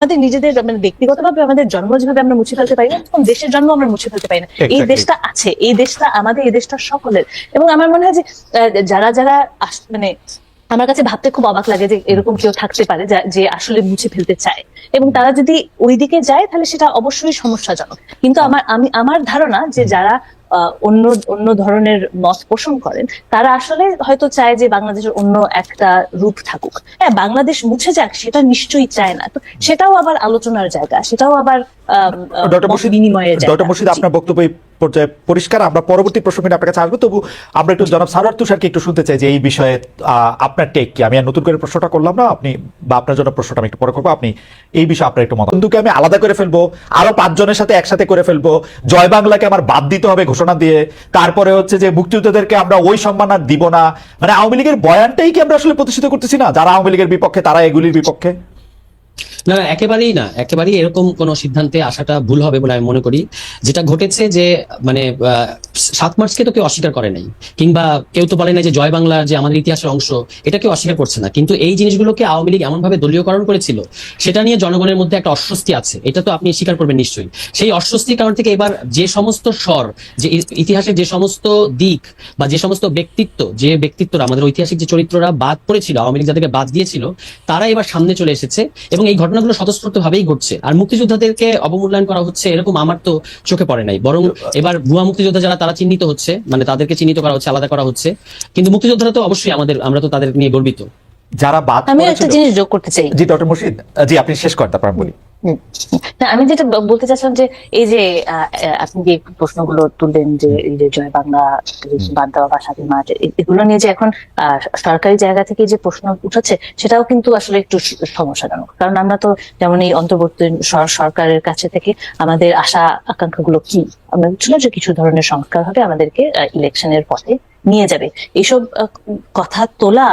আমাদের নিজেদের মানে ব্যক্তিগতভাবে আমাদের জন্ম যেভাবে আমরা মুছে ফেলতে পারি না, তখন দেশের জন্ম আমরা মুছে ফেলতে পারি না। এই দেশটা আছে, এই দেশটা আমাদের, এই দেশটা সকলের। এবং আমার মনে হয় যে যারা যারা মানে আমার কাছে ভাবতে খুব অবাক লাগে যে এরকম কেউ থাকতে পারে যে আসলে মুছে ফেলতে চায়, এবং তারা যদি ওইদিকে যায় তাহলে সেটা অবশ্যই সমস্যাজনক। কিন্তু আমার ধারণা যে যারা অন্য অন্য ধরনের মত পোষণ করেন, তারা আসলে হয়তো চায় যে বাংলাদেশের অন্য একটা রূপ থাকুক। হ্যাঁ, বাংলাদেশ মুছে যাক সেটা নিশ্চয়ই চায় না, তো সেটাও আবার আলোচনার জায়গা, সেটাও আবার বিনিময়ের জায়গা। ডক্টর মুর্শিদ, আপনার বক্তব্য পর্যায়ে পরিষ্কার। আমরা পরবর্তী প্রসঙ্গে আপনার কাছে আসবো, তবু আমরা একটু জনাব সারোয়ার তুষারকে একটু শুনতে চাই যে এই বিষয়ে আপনার টেক কি। আমি আর নতুন করে প্রশ্নটা করলাম না, আপনি বা আপনার জন্য প্রশ্নটা আমি একটু পরে করবো। আপনি এই বিষয়ে আপনার একটু মত। বন্ধুকে আমি আলাদা করে ফেলবো, আরো 5 জনের সাথে একসাথে করে ফেলবো, জয় বাংলাকে আমার বাদ দিতে হবে ঘোষণা দিয়ে, তারপরে হচ্ছে যে মুক্তিযোদ্ধাদেরকে আমরা ওই সম্মান আর দিব না। মানে আওয়ামী লীগের বয়ানটাই কি আমরা আসলে প্রতিষ্ঠিত করতেছি না? যারা আওয়ামী লীগের বিপক্ষে তারা এগুলির বিপক্ষে। না, একেবারেই না, একেবারেই এরকম কোন সিদ্ধান্তে আসাটা ভুল হবে বলে আমি মনে করি। যেটা ঘটেছে যে মানে 7 মার্চকে তো কেউ অস্বীকার করে নাই, কিংবা কেউ তো বলে নাই যে জয় বাংলা যে আমাদের ইতিহাসের অংশ, এটা কেউ অস্বীকার করছে না। কিন্তু এই জিনিসগুলোকে আওয়ামী লীগ এমন ভাবে দলীয়করণ করেছিল, সেটা নিয়ে জনগণের মধ্যে একটা অস্বস্তি আছে, এটা তো আপনি স্বীকার করবেন নিশ্চয়ই। সেই অস্বস্তির কারণ থেকে এবার যে সমস্ত স্বর, যে ইতিহাসের যে সমস্ত দিক বা যে সমস্ত ব্যক্তিত্বরা আমাদের ঐতিহাসিক যে চরিত্ররা বাদ পড়েছিল, আওয়ামী লীগ যাদেরকে বাদ দিয়েছিল, তারা এবার সামনে চলে এসেছে এবং এই ঘটনাগুলো স্বতঃস্ফূর্ত ভাবেই ঘটছে। আর মুক্তিযোদ্ধাদেরকে অবমূল্যায়ন করা হচ্ছে এরকম আমার তো চোখে পড়ে নাই, বরং এবার ভুয়া মুক্তিযোদ্ধা যারা তারা চিহ্নিত হচ্ছে, মানে তাদেরকে চিহ্নিত করা হচ্ছে, আলাদা করা হচ্ছে। কিন্তু মুক্তিযোদ্ধারা তো অবশ্যই আমরা তো তাদের নিয়ে গর্বিত। যারা বাদ, আমি একটা জিনিস যোগ করতে চাই। জি ডক্টর মুর্শিদ, জি আপনি শেষ করেন, তারপর বলি। আমি যেটা বলতে চাচ্ছিলাম যে এই যে আপনি যে প্রশ্নগুলো তুললেন যে এই যে জয় বাংলা বাদ দেওয়া বা স্বাধীন মাঠ, এগুলো নিয়ে যে এখন সরকারি জায়গা থেকে যে প্রশ্ন উঠেছে, সেটাও কিন্তু আসলে একটু সমস্যাজনক। কারণ আমরা তো যেমন এই অন্তর্বর্তী সরকারের কাছে থেকে আমাদের আশা আকাঙ্ক্ষা গুলো কি, আমরা ছিল যে কিছু ধরনের সংস্কার হবে, আমাদেরকে ইলেকশনের পথে নিয়ে যাবে, এইসব কথা তোলা